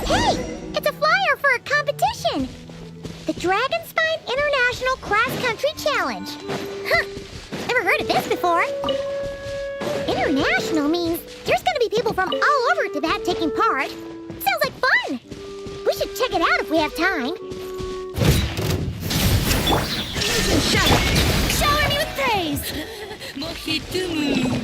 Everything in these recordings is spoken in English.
Hey! It's a flyer for a competition! The Dragonspine International Cross Country Challenge. Huh! Never heard of this before. International means there's gonna be people from all over to that taking part. Sounds like fun! We should check it out if we have time. Shower me with praise! Mojito.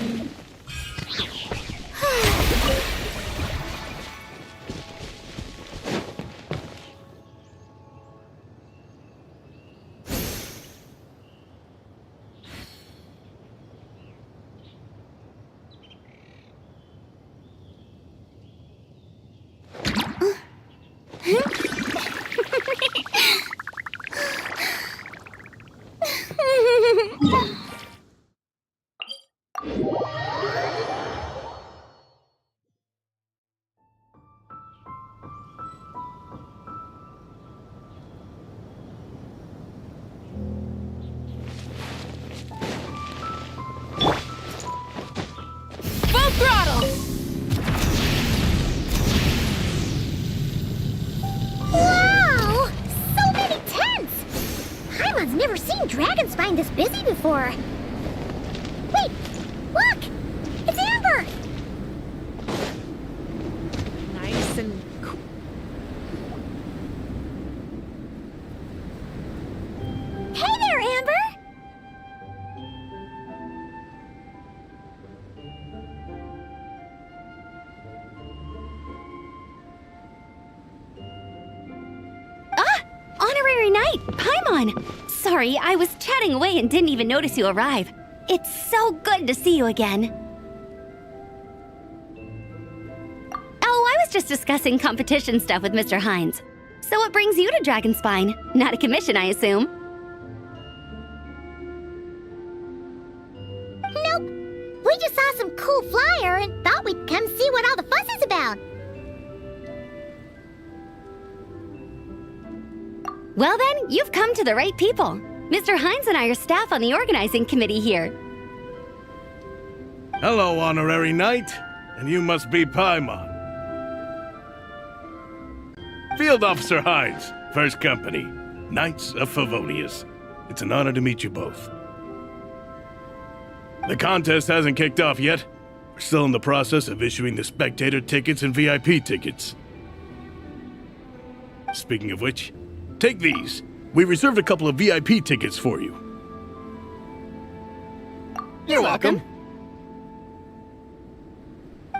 Full throttle! Wow! So many tents! Paimon's never seen Dragonspine this busy before. Wait! Look! It's Amber! Nice and cool. Hey there, Amber! Honorary Knight, Paimon! Sorry, I was chatting away and didn't even notice you arrive. It's so good to see you again. Oh, I was just discussing competition stuff with Mr. Hines. So what brings you to Dragonspine? Not a commission, I assume. Nope. We just saw some cool flyer and thought we'd come see what all the fuss is about. Well then, you've come to the right people. Mr. Hines and I are staff on the organizing committee here. Hello, Honorary Knight. And you must be Paimon. Field Officer Hines, First Company, Knights of Favonius. It's an honor to meet you both. The contest hasn't kicked off yet. We're still in the process of issuing the spectator tickets and VIP tickets. Speaking of which, take these. We reserved a couple of VIP tickets for you. You're welcome.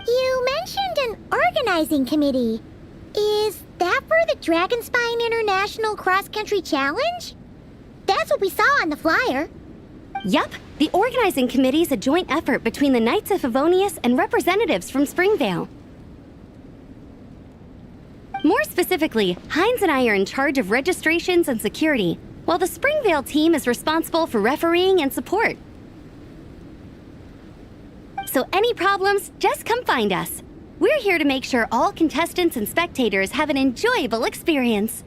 You mentioned an organizing committee. Is that for the Dragonspine International Cross Country Challenge? That's what we saw on the flyer. Yup, the organizing committee is a joint effort between the Knights of Favonius and representatives from Springvale. More specifically, Hines and I are in charge of registrations and security, while the Springvale team is responsible for refereeing and support. So any problems, just come find us. We're here to make sure all contestants and spectators have an enjoyable experience.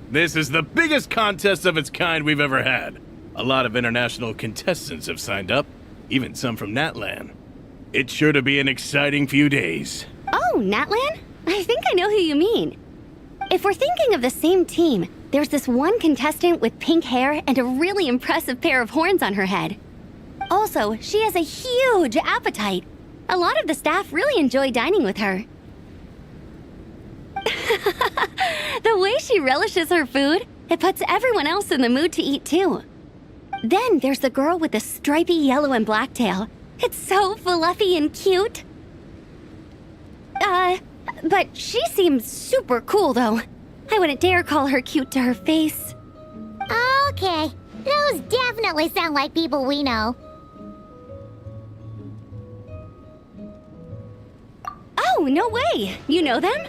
This is the biggest contest of its kind we've ever had. A lot of international contestants have signed up, even some from Natlan. It's sure to be an exciting few days. Oh, Natlan? I think I know who you mean. If we're thinking of the same team, there's this one contestant with pink hair and a really impressive pair of horns on her head. Also, she has a huge appetite. A lot of the staff really enjoy dining with her. The way she relishes her food, it puts everyone else in the mood to eat too. Then there's the girl with the stripy yellow and black tail. It's so fluffy and cute. But she seems super cool though. I wouldn't dare call her cute to her face. Okay, those definitely sound like people we know. Oh, no way! You know them?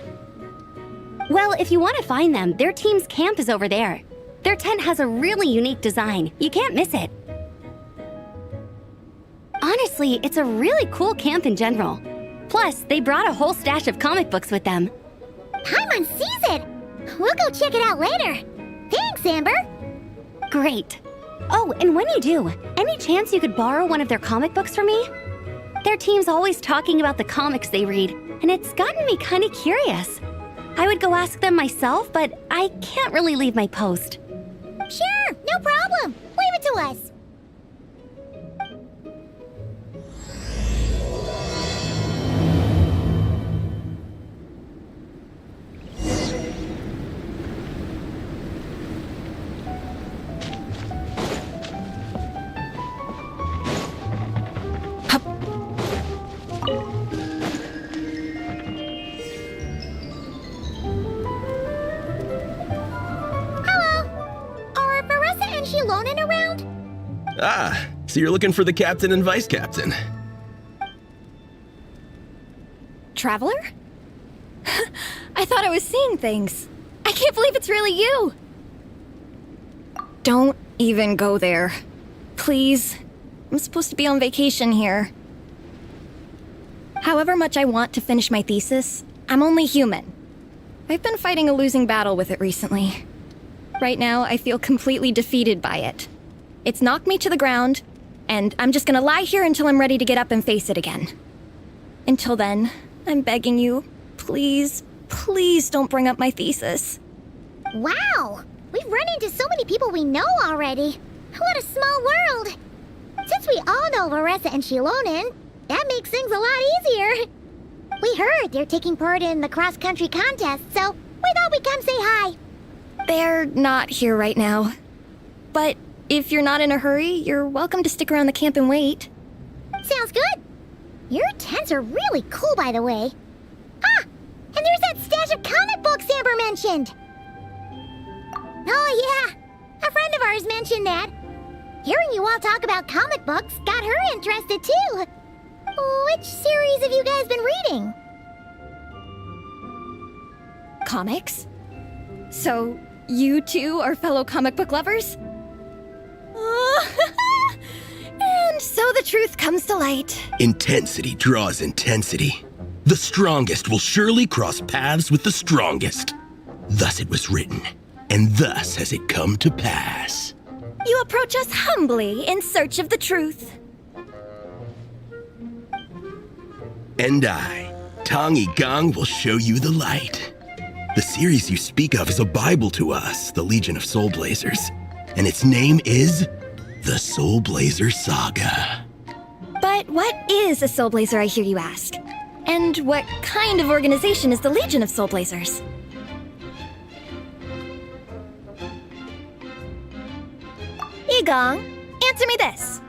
Well, if you want to find them, their team's camp is over there. Their tent has a really unique design. You can't miss it. Honestly, it's a really cool camp in general. Plus, they brought a whole stash of comic books with them. Paimon sees it! We'll go check it out later. Thanks, Amber! Great. Oh, and when you do, any chance you could borrow one of their comic books from me? Their team's always talking about the comics they read, and it's gotten me kind of curious. I would go ask them myself, but I can't really leave my post. Sure, no problem. Leave it to us. Around? Ah, so you're looking for the captain and vice captain. Traveler? I thought I was seeing things. I can't believe it's really you. Don't even go there. Please. I'm supposed to be on vacation here. However much I want to finish my thesis, I'm only human. I've been fighting a losing battle with it recently. Right now, I feel completely defeated by it. It's knocked me to the ground, and I'm just gonna lie here until I'm ready to get up and face it again. Until then, I'm begging you, please, please don't bring up my thesis. Wow! We've run into so many people we know already. What a small world! Since we all know Varessa and Shilonen, that makes things a lot easier. We heard they're taking part in the cross-country contest, so we thought we'd come say hi. They're not here right now. But if you're not in a hurry, you're welcome to stick around the camp and wait. Sounds good. Your tents are really cool, by the way. Ah, and there's that stash of comic books Amber mentioned. Oh yeah, a friend of ours mentioned that. Hearing you all talk about comic books got her interested too. Which series have you guys been reading? Comics? So, you two are fellow comic book lovers? And so the truth comes to light. Intensity draws intensity. The strongest will surely cross paths with the strongest. Thus it was written, and thus has it come to pass. You approach us humbly in search of the truth. And I, Tong Gang, will show you the light. The series you speak of is a Bible to us, the Legion of Soulblazers, and its name is the Soulblazer Saga. But what is a Soulblazer, I hear you ask? And what kind of organization is the Legion of Soulblazers? Igong, answer me this.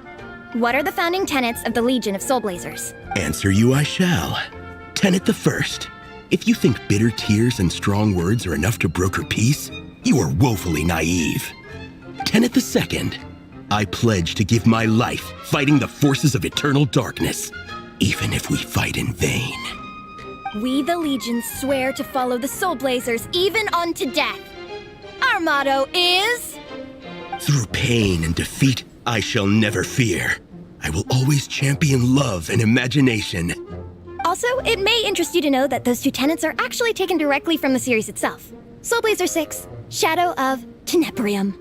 What are the founding tenets of the Legion of Soulblazers? Answer you I shall. Tenet the first. If you think bitter tears and strong words are enough to broker peace, you are woefully naive. Tenet the second. I pledge to give my life fighting the forces of eternal darkness, even if we fight in vain. We, the Legion, swear to follow the Soulblazers even unto death. Our motto is... Through pain and defeat, I shall never fear. I will always champion love and imagination. Also, it may interest you to know that those two tenets are actually taken directly from the series itself. Soulblazer 6, Shadow of Tenebrium.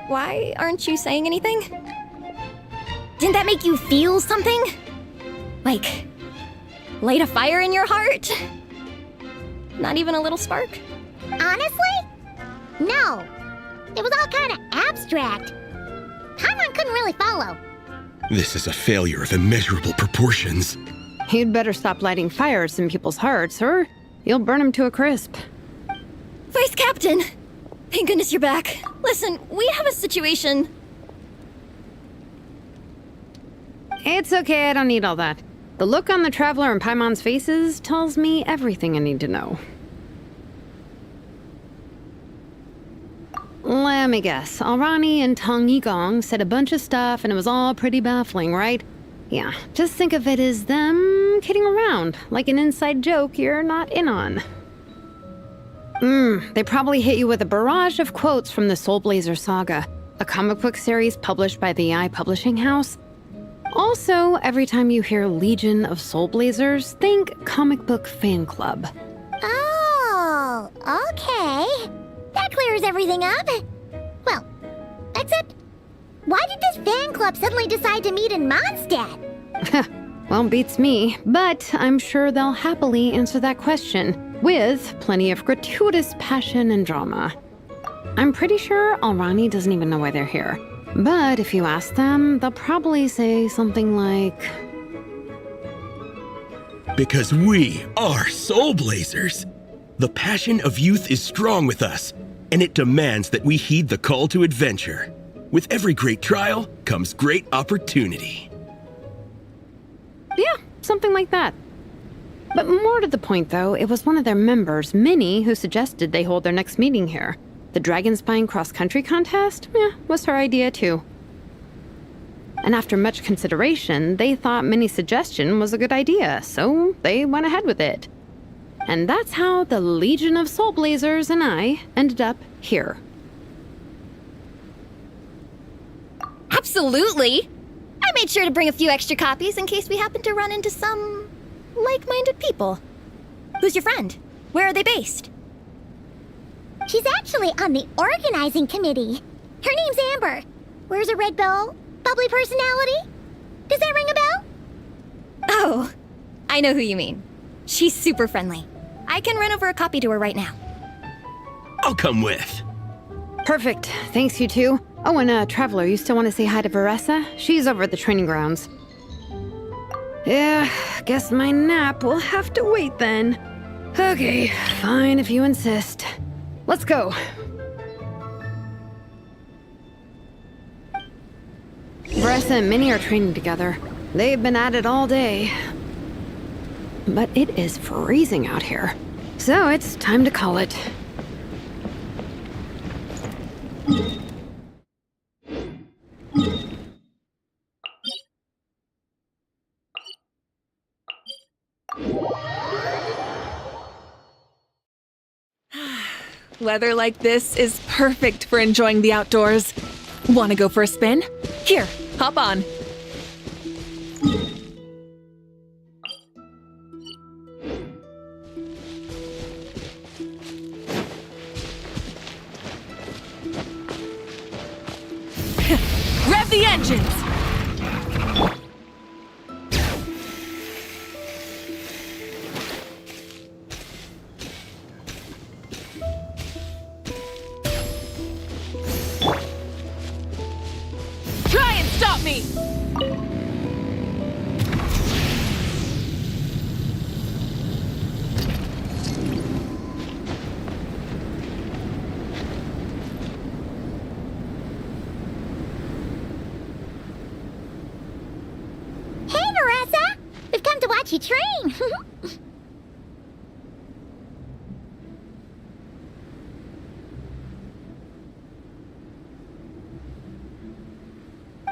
Why aren't you saying anything? Didn't that make you feel something? Like, light a fire in your heart? Not even a little spark? Honestly? No. It was all kind of abstract. Paimon couldn't really follow. This is a failure of immeasurable proportions. You'd better stop lighting fires in people's hearts, or you'll burn them to a crisp. Vice Captain! Thank goodness you're back. Listen, we have a situation. It's okay, I don't need all that. The look on the Traveler and Paimon's faces tells me everything I need to know. Let me guess. Alrani and Tong Yigong said a bunch of stuff and it was all pretty baffling, right? Yeah, just think of it as them kidding around, like an inside joke you're not in on. They probably hit you with a barrage of quotes from the Soulblazer Saga, a comic book series published by the AI Publishing House. Also, every time you hear Legion of Soulblazers, think comic book fan club. Oh, Okay. That clears everything up. Well, except, why did this fan club suddenly decide to meet in Mondstadt? Well, beats me, but I'm sure they'll happily answer that question with plenty of gratuitous passion and drama. I'm pretty sure Alrani doesn't even know why they're here. But if you ask them, they'll probably say something like, Because we are Soulblazers. The passion of youth is strong with us, and it demands that we heed the call to adventure. With every great trial comes great opportunity. yeah, something like that. But more to the point, though, it was one of their members, Minnie, who suggested they hold their next meeting here. The Dragonspine cross-country contest? Was her idea, too. And after much consideration, they thought Minnie's suggestion was a good idea, so they went ahead with it. And that's how the Legion of Soulblazers and I ended up here. Absolutely! I made sure to bring a few extra copies in case we happen to run into some like-minded people. Who's your friend? Where are they based? She's actually on the organizing committee. Her name's Amber. Wears a red bow. Bubbly personality. Does that ring a bell? Oh, I know who you mean. She's super friendly. I can run over a copy to her right now. I'll come with. Perfect. Thanks, you two. Oh, and Traveler, you still want to say hi to Varessa? She's over at the training grounds. Yeah, guess my nap will have to wait then. Okay, fine if you insist. Let's go. Varessa and Minnie are training together. They've been at it all day. But it is freezing out here. So it's time to call it. Weather like this is perfect for enjoying the outdoors. Want to go for a spin? Here, hop on. Rev the engines! Try and stop me! Hey, Marissa! We've come to watch you train.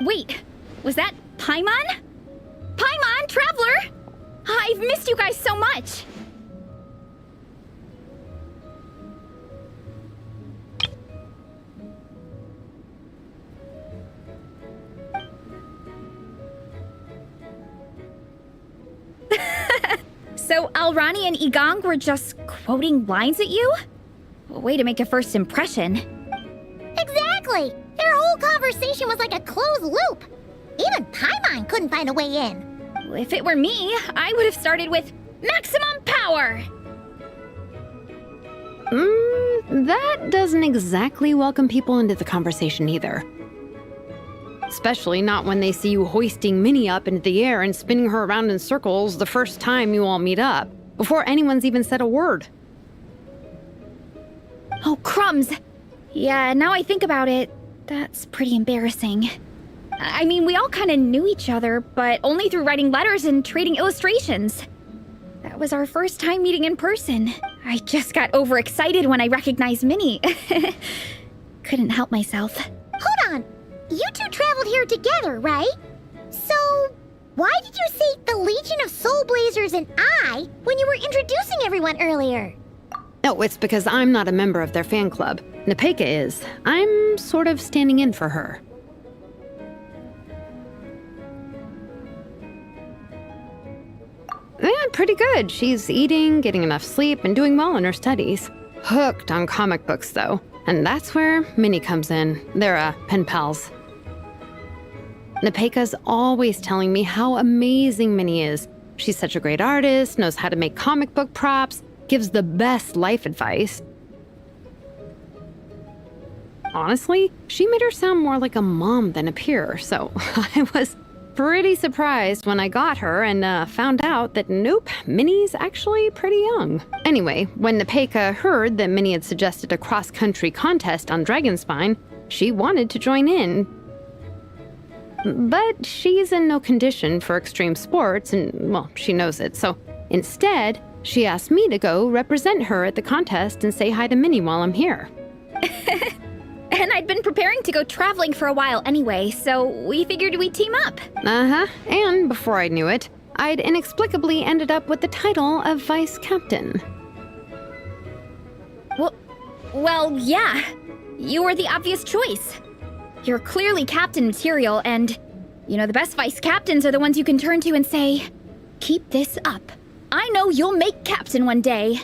Wait, was that Paimon? Paimon, Traveler! I've missed you guys so much. So Alrani and Igong were just quoting lines at you? Way to make a first impression. Exactly! Their whole conversation was like a closed loop. Even Paimon couldn't find a way in. If it were me, I would have started with maximum power. That doesn't exactly welcome people into the conversation either. Especially not when they see you hoisting Minnie up into the air and spinning her around in circles the first time you all meet up, before anyone's even said a word. Oh, crumbs. Yeah, now I think about it, that's pretty embarrassing. I mean, we all kind of knew each other, but only through writing letters and trading illustrations. That was our first time meeting in person. I just got overexcited when I recognized Minnie. Couldn't help myself. Hold on. You two traveled here together, right? So, why did you say the Legion of Soulblazers and I when you were introducing everyone earlier? No, it's because I'm not a member of their fan club. Nepeka is. I'm sort of standing in for her. Yeah, pretty good. She's eating, getting enough sleep, and doing well in her studies. hooked on comic books, though. And that's where Minnie comes in. They're, pen pals. Nepeka's always telling me how amazing Minnie is. She's such a great artist, knows how to make comic book props, gives the best life advice. Honestly, she made her sound more like a mom than a peer, so I was pretty surprised when I got her and found out that nope, Minnie's actually pretty young. Anyway, when Nepeka heard that Minnie had suggested a cross-country contest on Dragonspine, she wanted to join in. But she's in no condition for extreme sports, and, well, she knows it, so instead, she asked me to go represent her at the contest and say hi to Minnie while I'm here. And I'd been preparing to go traveling for a while anyway, so we figured we'd team up. And before I knew it, I'd inexplicably ended up with the title of vice captain. Well, yeah. You were the obvious choice. You're clearly captain material, and, you know, the best vice captains are the ones you can turn to and say, keep this up. I know you'll make captain one day.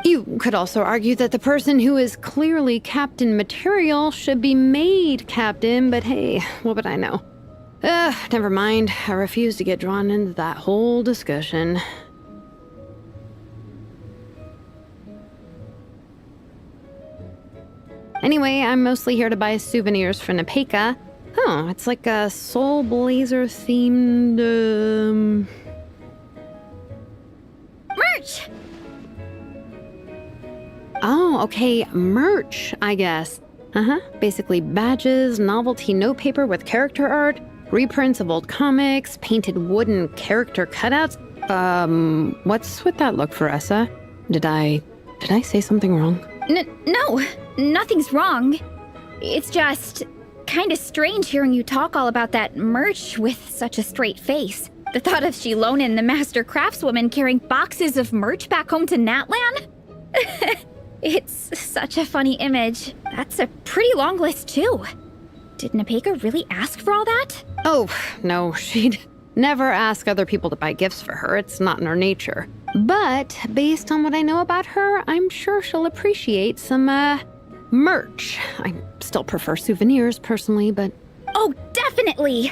You could also argue that the person who is clearly captain material should be made captain, but hey, what would I know? Never mind. I refuse to get drawn into that whole discussion. Anyway, I'm mostly here to buy souvenirs for Nepeka. Oh, it's like a Soulblazer themed, Merch! Oh, okay, merch, I guess. Basically badges, novelty notepaper with character art, reprints of old comics, painted wooden character cutouts. What's with that look, Veressa? Did I say something wrong? No, nothing's wrong. It's just kind of strange hearing you talk all about that merch with such a straight face. The thought of Shilonen, the master craftswoman, carrying boxes of merch back home to Natlan? It's such a funny image. That's a pretty long list, too. Did Nepeka really ask for all that? Oh, no, she'd never ask other people to buy gifts for her. It's not in her nature. But based on what I know about her, I'm sure she'll appreciate some, merch. I still prefer souvenirs, personally, but... Oh, definitely!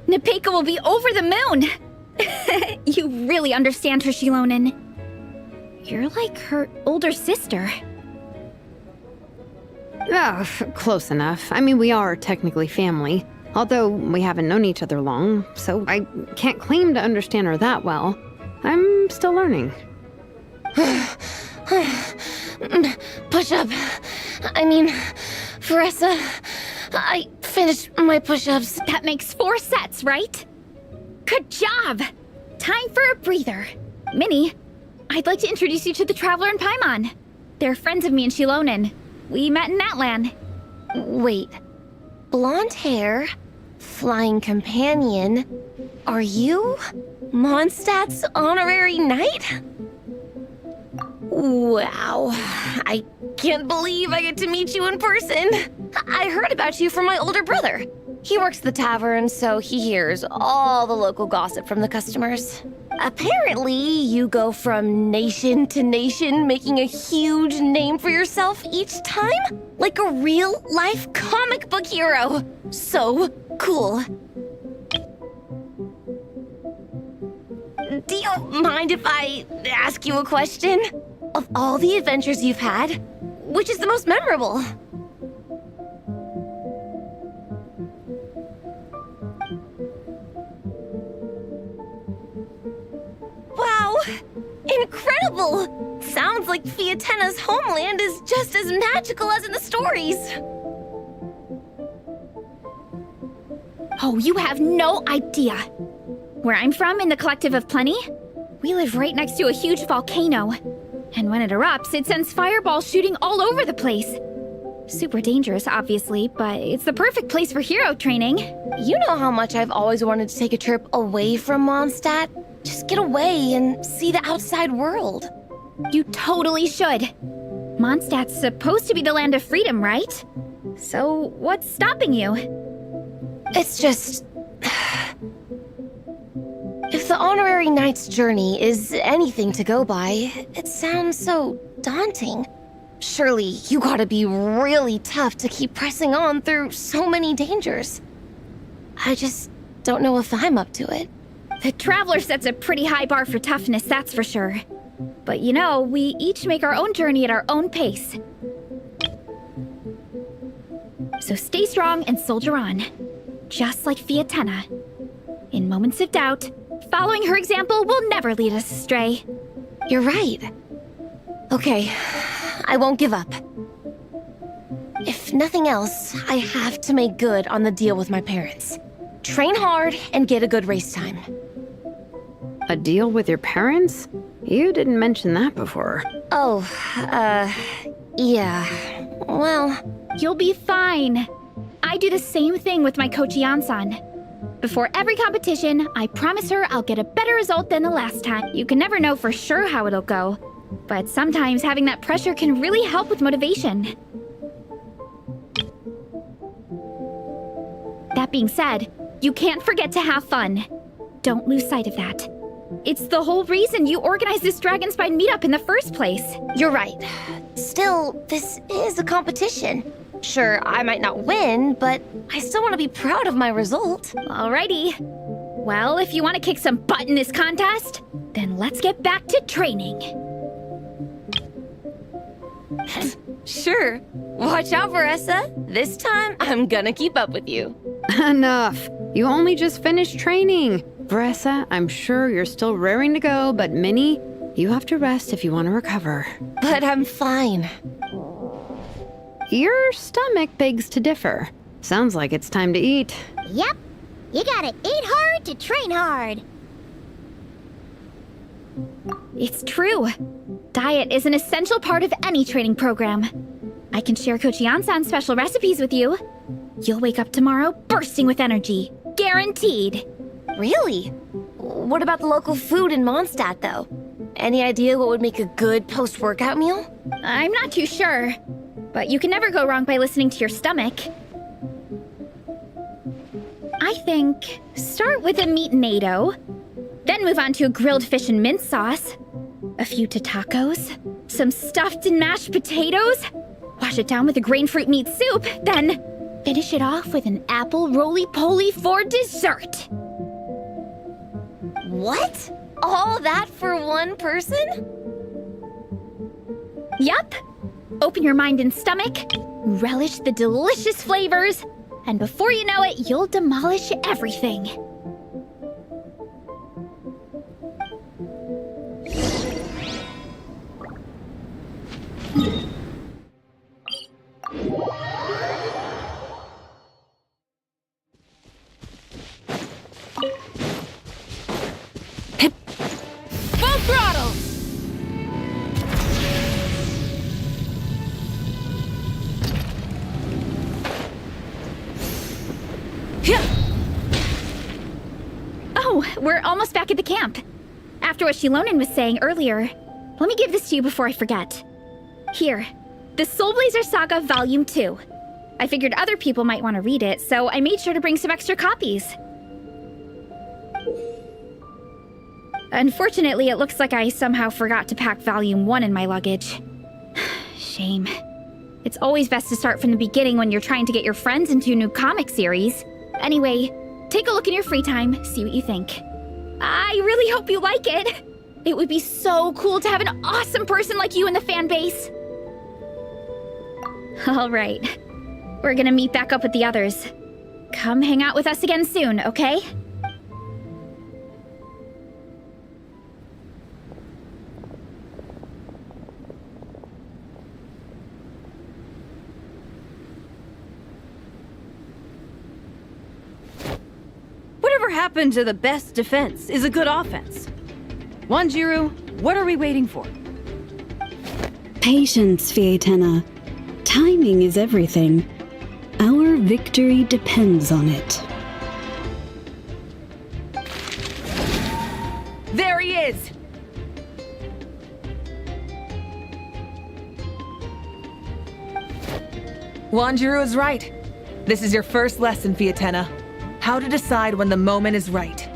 Nepeka will be over the moon! You really understand her, Shilonen. You're like her older sister. Oh, close enough. I mean, we are technically family, although we haven't known each other long, so I can't claim to understand her that well. I'm still learning. Push-up. I mean, Veressa, I finished my push-ups. That makes 4 sets, right? Good job! Time for a breather. Minnie, I'd like to introduce you to the Traveler and Paimon. They're friends of me and Shilonen. We met in Natlan. Wait. Blonde hair, flying companion. Are you Mondstadt's honorary knight? Wow. I can't believe I get to meet you in person. I heard about you from my older brother. He works at the tavern, so he hears all the local gossip from the customers. Apparently, you go from nation to nation, making a huge name for yourself each time? Like a real-life comic book hero. So cool. Do you mind if I ask you a question? Of all the adventures you've had, which is the most memorable? Wow! Incredible! Sounds like Fiatena's homeland is just as magical as in the stories. Oh, you have no idea. Where I'm from, in the Collective of Plenty, we live right next to a huge volcano. And when it erupts, it sends fireballs shooting all over the place. Super dangerous, obviously, but it's the perfect place for hero training. You know how much I've always wanted to take a trip away from Mondstadt? Just get away and see the outside world. You totally should. Mondstadt's supposed to be the land of freedom, right? So what's stopping you? It's just... If the honorary knight's journey is anything to go by, it sounds so daunting. Surely you gotta be really tough to keep pressing on through so many dangers. I just don't know if I'm up to it. The Traveler sets a pretty high bar for toughness, that's for sure. But you know, we each make our own journey at our own pace. So stay strong and soldier on. Just like Fiatenna. In moments of doubt, following her example will never lead us astray. You're right. Okay, I won't give up. If nothing else, I have to make good on the deal with my parents. Train hard and get a good race time. A deal with your parents? You didn't mention that before. Oh, yeah. Well, You'll be fine. I do the same thing with my coach Yan-san. Before every competition, I promise her I'll get a better result than the last time. You can never know for sure how it'll go, but sometimes having that pressure can really help with motivation. That being said, you can't forget to have fun. Don't lose sight of that. It's the whole reason you organized this Dragonspine meetup in the first place. you're right. Still, this is a competition. Sure, I might not win, but I still want to be proud of my result. Alrighty. Well, if you want to kick some butt in this contest, then let's get back to training. Sure. Watch out, Vanessa. This time, I'm gonna keep up with you. Enough. You only just finished training. Vanessa, I'm sure you're still raring to go, but Minnie, you have to rest if you want to recover. But I'm fine. Your stomach begs to differ. Sounds like it's time to eat. Yep. You gotta eat hard to train hard. It's true. Diet is an essential part of any training program. I can share Coach Yan-san's special recipes with you. You'll wake up tomorrow bursting with energy. Guaranteed. Really? What about the local food in Mondstadt, though? Any idea what would make a good post-workout meal? I'm not too sure, but you can never go wrong by listening to your stomach. I think start with a meat natto, then move on to a grilled fish and mint sauce, a few tacos, some stuffed and mashed potatoes, wash it down with a grain fruit meat soup, then finish it off with an apple roly-poly for dessert. What? All that for one person? Yup. Open your mind and stomach, relish the delicious flavors, and before you know it, you'll demolish everything. Full throttle! Oh, we're almost back at the camp. After what Shilonen was saying earlier, let me give this to you before I forget. Here, the Soulblazers Saga Volume 2. I figured other people might want to read it, so I made sure to bring some extra copies. Unfortunately, it looks like I somehow forgot to pack Volume 1 in my luggage. Shame. It's always best to start from the beginning when you're trying to get your friends into a new comic series. Anyway, take a look in your free time, see what you think. I really hope you like it. It would be so cool to have an awesome person like you in the fan base. All right. We're gonna meet back up with the others. Come hang out with us again soon, okay? Whatever happened to the best defense is a good offense? Wanjiru, what are we waiting for? Patience, Fiatenna. Timing is everything. Our victory depends on it. There he is! Wanjiru is right. This is your first lesson, Fiatenna. How to decide when the moment is right.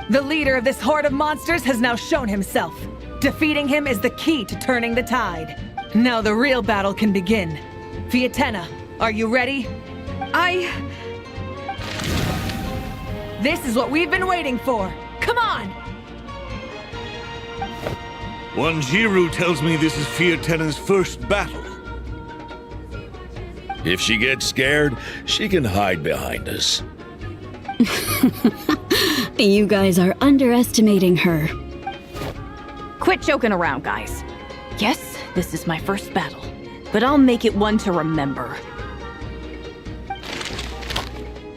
The leader of this horde of monsters has now shown himself. Defeating him is the key to turning the tide. Now the real battle can begin. Fiatenna, are you ready? This is what we've been waiting for. Come on! Wanjiru tells me this is Fiatenna's first battle. If she gets scared, she can hide behind us. You guys are underestimating her. Quit joking around, guys. Yes, this is my first battle, but I'll make it one to remember.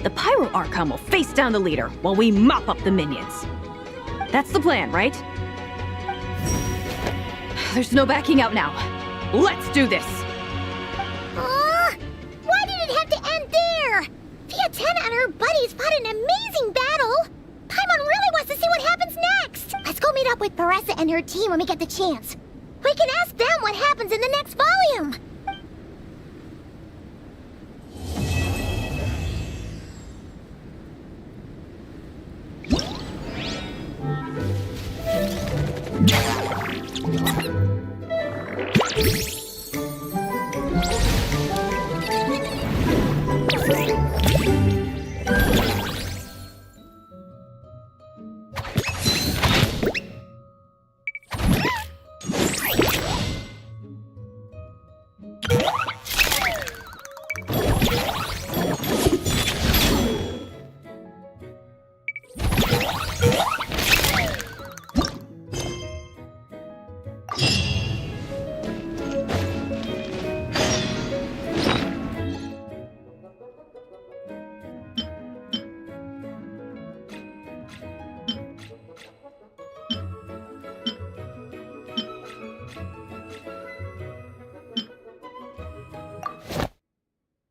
The Pyro Archon will face down the leader while we mop up the minions. That's the plan, right? There's no backing out now. Let's do this! Why did it have to end there? Fiatenna and her buddies fought an amazing battle. Paimon really wants to see what happens next. Let's go meet up with Paressa and her team when we get the chance. We can ask them what happens in the next volume.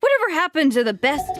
Whatever happened to the best...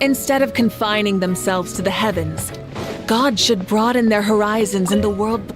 Instead of confining themselves to the heavens, God should broaden their horizons in the world